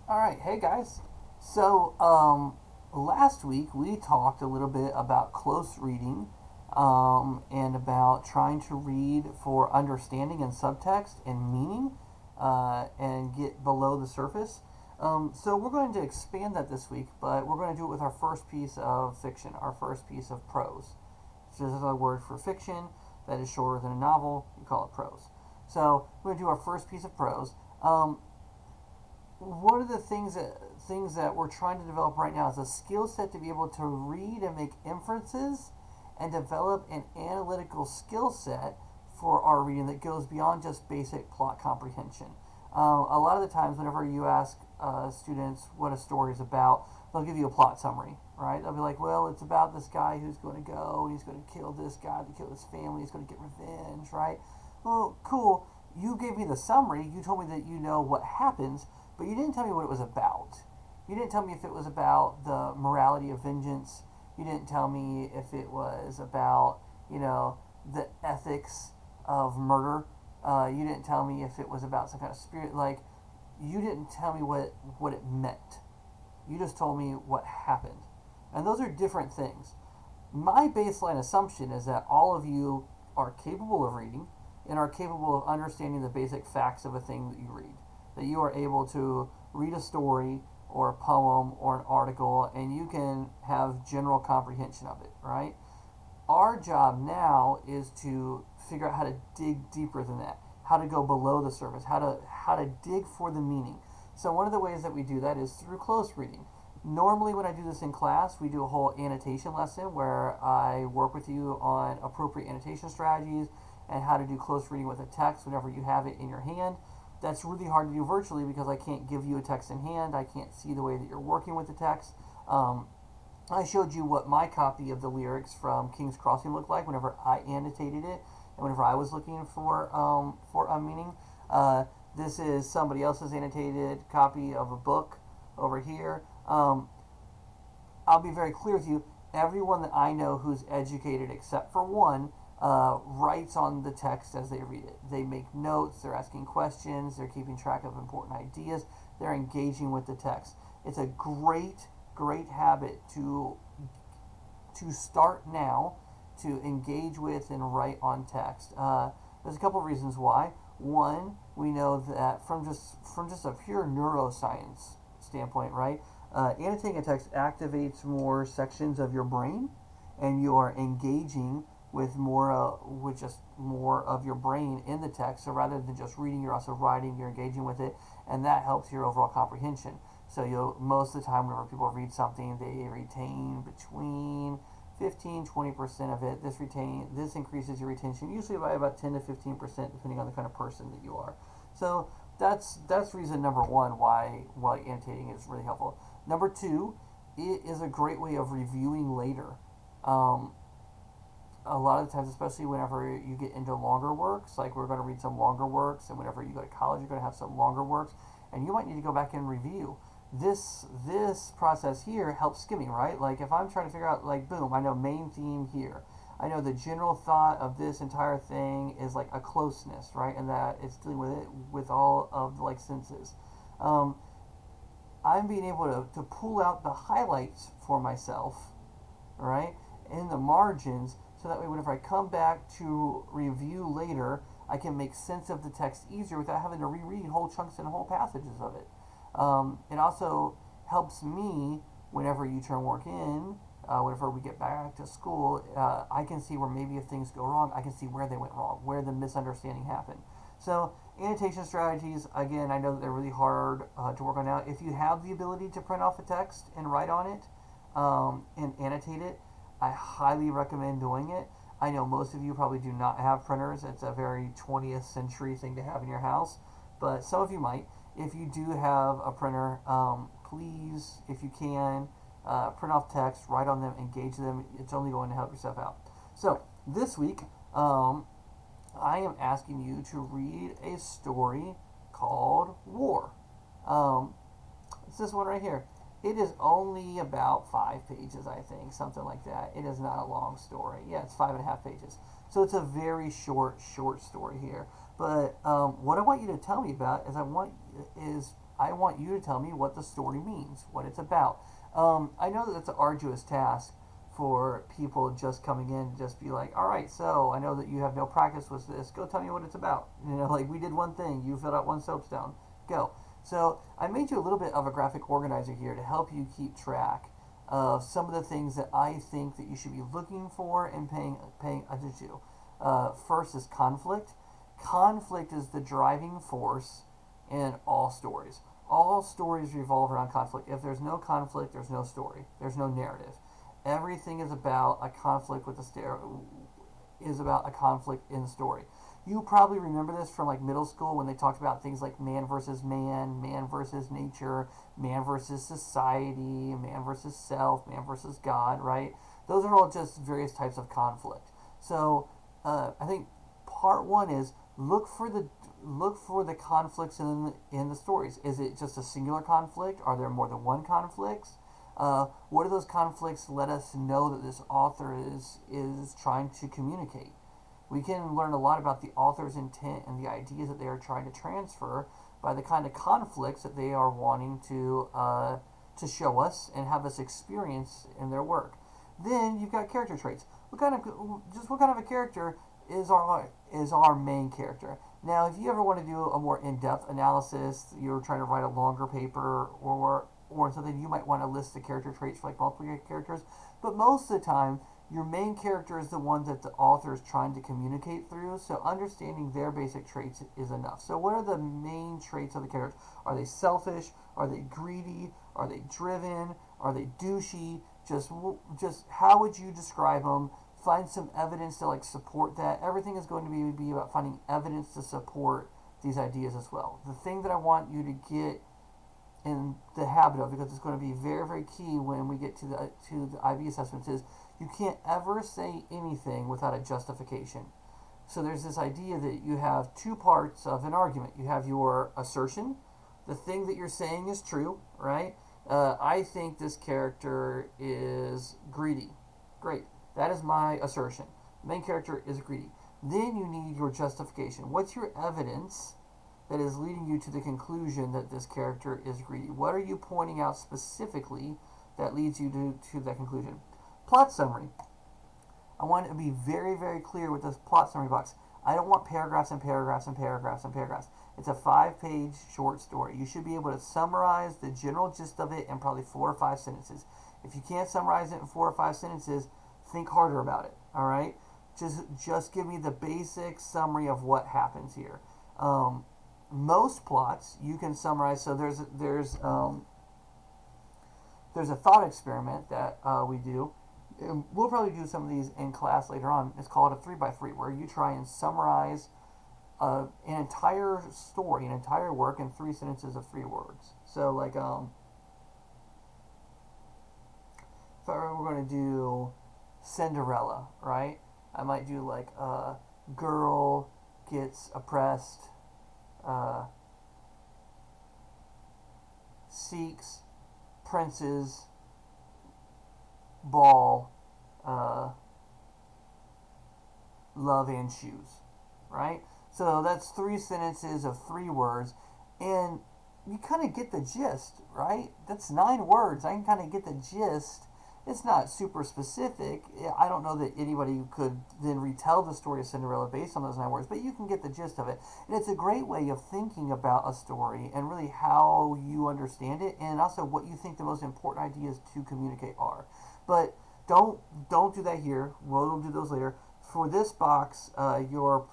All right, hey guys. So, last week we talked a little bit about close reading, and about trying to read for understanding and subtext and meaning, and get below the surface. So we're going to expand that this week, but we're going to do it with our first piece of fiction, our first piece of prose. So this is a word for fiction that is shorter than a novel. You call it prose. So we're going to do our first piece of prose. One of the things that we're trying to develop right now is a skill set to be able to read and make inferences and develop an analytical skill set for our reading that goes beyond just basic plot comprehension. A lot of the times, whenever you ask students what a story is about, they'll give you a plot summary, right? They'll be like, well, it's about this guy who's going to go, he's going to kill this guy to kill his family, he's going to get revenge, right? Well, cool. You gave me the summary, you told me that you know what happens, but you didn't tell me what it was about. You didn't tell me if it was about the morality of vengeance. You didn't tell me if it was about, the ethics of murder. You didn't tell me if it was about some kind of spirit. Like, you didn't tell me what it meant. You just told me what happened. And those are different things. My baseline assumption is that all of you are capable of reading and are capable of understanding the basic facts of a thing that you read. That you are able to read a story or a poem or an article and you can have general comprehension of it, right? Our job now is to figure out how to dig deeper than that, how to go below the surface, how to dig for the meaning. So one of the ways that we do that is through close reading. Normally, when I do this in class, we do a whole annotation lesson where I work with you on appropriate annotation strategies and how to do close reading with a text whenever you have it in your hand. That's really hard to do virtually because I can't give you a text in hand. I can't see the way that you're working with the text. I showed you what my copy of the lyrics from King's Crossing looked like whenever I annotated it and whenever I was looking for a meaning. This is somebody else's annotated copy of a book over here. I'll be very clear with you. Everyone that I know who's educated, except for one, writes on the text as they read it. They make notes, they're asking questions, they're keeping track of important ideas, they're engaging with the text. It's a great habit to start now to engage with and write on text. There's a couple of reasons why. One, we know that from just a pure neuroscience standpoint, right? Annotating a text activates more sections of your brain, and you are engaging with just more of your brain in the text. So rather than just reading, you're also writing, you're engaging with it, and that helps your overall comprehension. So most of the time, whenever people read something, they retain between 15-20% of it. This increases your retention usually by about 10 to 15%, depending on the kind of person that you are. So that's reason number one why annotating is really helpful. Number two, it is a great way of reviewing later. A lot of the times, especially whenever you get into longer works, like we're going to read some longer works, and whenever you go to college, you're going to have some longer works, and you might need to go back and review. This process here helps skimming, right? Like if I'm trying to figure out, like, boom, I know main theme here. I know the general thought of this entire thing is like a closeness, right? And that it's dealing with it with all of the like senses. I'm being able to pull out the highlights for myself, right, in the margins, so that way whenever I come back to review later, I can make sense of the text easier without having to reread whole chunks and whole passages of it. It also helps me whenever you turn work in, whenever we get back to school, I can see where maybe if things go wrong, I can see where they went wrong, where the misunderstanding happened. So annotation strategies, again, I know that they're really hard to work on now. If you have the ability to print off a text and write on it, and annotate it, I highly recommend doing it. I know most of you probably do not have printers. It's a very 20th century thing to have in your house, but some of you might. If you do have a printer, please, if you can, print off text, write on them, engage them. It's only going to help yourself out. So this week, I am asking you to read a story called War. It's this one right here. It is only about 5 pages, I think, something like that. It is not a long story. Yeah, it's 5.5 pages. So it's a very short story here. But what I want you to tell me about is I want you to tell me what the story means, what it's about. I know that that's an arduous task for people just coming in to just be like, all right, so I know that you have no practice with this. Go tell me what it's about. Like we did one thing, you filled out one soapstone. Go. So I made you a little bit of a graphic organizer here to help you keep track of some of the things that I think that you should be looking for and paying attention to. First is conflict. Conflict is the driving force in all stories. All stories revolve around conflict. If there's no conflict, there's no story. There's no narrative. Everything is about a conflict with is about a conflict in the story. You probably remember this from like middle school when they talked about things like man versus nature, man versus society, man versus self, man versus God, right? Those are all just various types of conflict. So I think part one is look for the conflicts in the stories. Is it just a singular conflict? Are there more than one conflicts? What do those conflicts let us know that this author is trying to communicate? We can learn a lot about the author's intent and the ideas that they are trying to transfer by the kind of conflicts that they are wanting to show us and have us experience in their work. Then you've got character traits. What kind of a character is our main character? Now, if you ever want to do a more in-depth analysis, you're trying to write a longer paper or something, you might want to list the character traits for like multiple characters. But most of the time, your main character is the one that the author is trying to communicate through, so understanding their basic traits is enough. So what are the main traits of the characters? Are they selfish? Are they greedy? Are they driven? Are they douchey? Just how would you describe them? Find some evidence to like support that. Everything is going to be about finding evidence to support these ideas as well. The thing that I want you to get in the habit of, because it's going to be very, very key when we get to the IB assessments, is you can't ever say anything without a justification. So there's this idea that you have two parts of an argument. You have your assertion, the thing that you're saying is true, right? I think this character is greedy. Great. That is my assertion. The main character is greedy. Then you need your justification. What's your evidence that is leading you to the conclusion that this character is greedy? What are you pointing out specifically that leads you to that conclusion? Plot summary. I want to be very, very clear with this plot summary box. I don't want paragraphs and paragraphs and paragraphs and paragraphs. It's a 5-page short story. You should be able to summarize the general gist of it in probably 4 or 5 sentences. If you can't summarize it in 4 or 5 sentences, think harder about it. All right? Just give me the basic summary of what happens here. Most plots you can summarize. So there's a thought experiment that we do. We'll probably do some of these in class later on. It's called a 3x3, where you try and summarize an entire story, an entire work in 3 sentences of 3 words. So like if I were going to do Cinderella, right? I might do like girl gets oppressed, seeks prince's ball, love and shoes, right? So that's 3 sentences of 3 words, and you kind of get the gist, right? That's 9 words. I can kind of get the gist. It's not super specific. I don't know that anybody could then retell the story of Cinderella based on those 9 words, but you can get the gist of it. And it's a great way of thinking about a story and really how you understand it, and also what you think the most important ideas to communicate are. But don't do that here. We'll do those later. For this box, your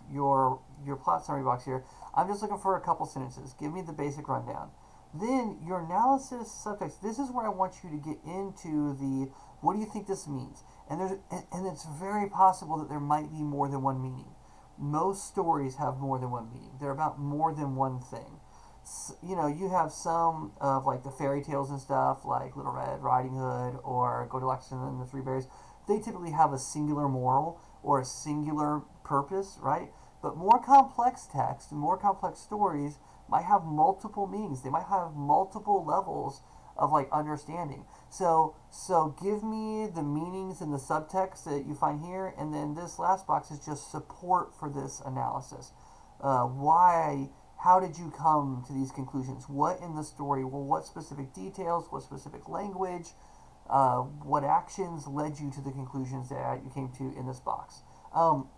plot summary box here, I'm just looking for a couple sentences. Give me the basic rundown. Then your analysis subtext. This is where I want you to get into the what do you think this means? And it's very possible that there might be more than one meaning. Most stories have more than one meaning. They're about more than one thing. You have some of like the fairy tales and stuff, like Little Red Riding Hood or Goldilocks and the Three Bears. They typically have a singular moral or a singular purpose, right? But more complex text and more complex stories might have multiple meanings. They might have multiple levels of like understanding. So give me the meanings and the subtext that you find here, and then this last box is just support for this analysis. how did you come to these conclusions? What in the story, well, what specific details, what specific language, what actions led you to the conclusions that you came to in this box? I'm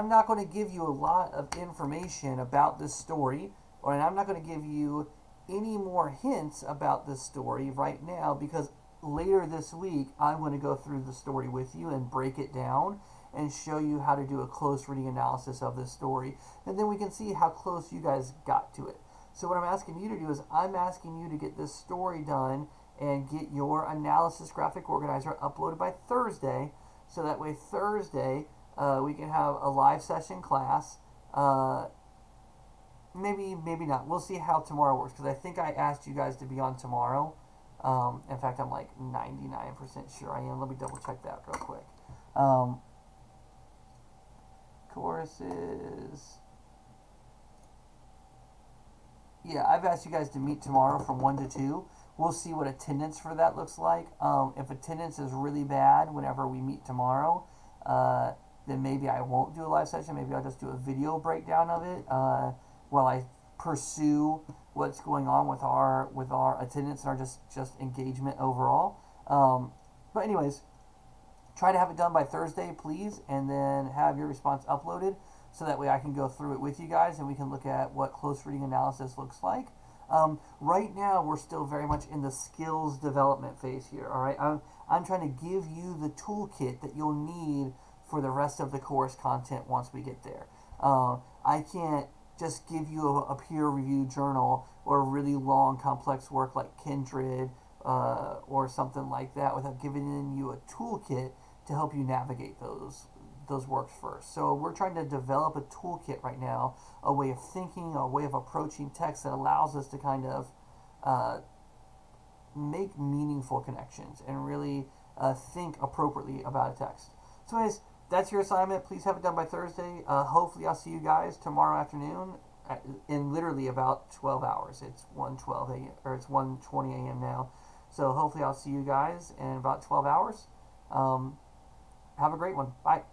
not going to give you a lot of information about this story, and I'm not going to give you any more hints about this story right now, because later this week I'm going to go through the story with you and break it down and show you how to do a close reading analysis of this story, and then we can see how close you guys got to it. So what I'm asking you to do is I'm asking you to get this story done and get your analysis graphic organizer uploaded by Thursday, so that way Thursday we can have a live session class. Maybe not. We'll see how tomorrow works, because I think I asked you guys to be on tomorrow. In fact, I'm like 99% sure I am. Let me double check that real quick. Courses. Yeah, I've asked you guys to meet tomorrow from 1 to 2. We'll see what attendance for that looks like. If attendance is really bad whenever we meet tomorrow, then maybe I won't do a live session. Maybe I'll just do a video breakdown of it while I pursue what's going on with our attendance and our just engagement overall. But anyways, try to have it done by Thursday, please, and then have your response uploaded, so that way I can go through it with you guys and we can look at what close reading analysis looks like. Right now, we're still very much in the skills development phase here, all right? I'm trying to give you the toolkit that you'll need for the rest of the course content once we get there. I can't just give you a peer-reviewed journal or really long, complex work like Kindred or something like that without giving you a toolkit to help you navigate those works first. So we're trying to develop a toolkit right now, a way of thinking, a way of approaching text that allows us to kind of make meaningful connections and really think appropriately about a text. So anyways, that's your assignment. Please have it done by Thursday. Hopefully I'll see you guys tomorrow afternoon in literally about 12 hours. It's 1:12 a.m. or it's 1:20 a.m. now. So hopefully I'll see you guys in about 12 hours. Have a great one. Bye.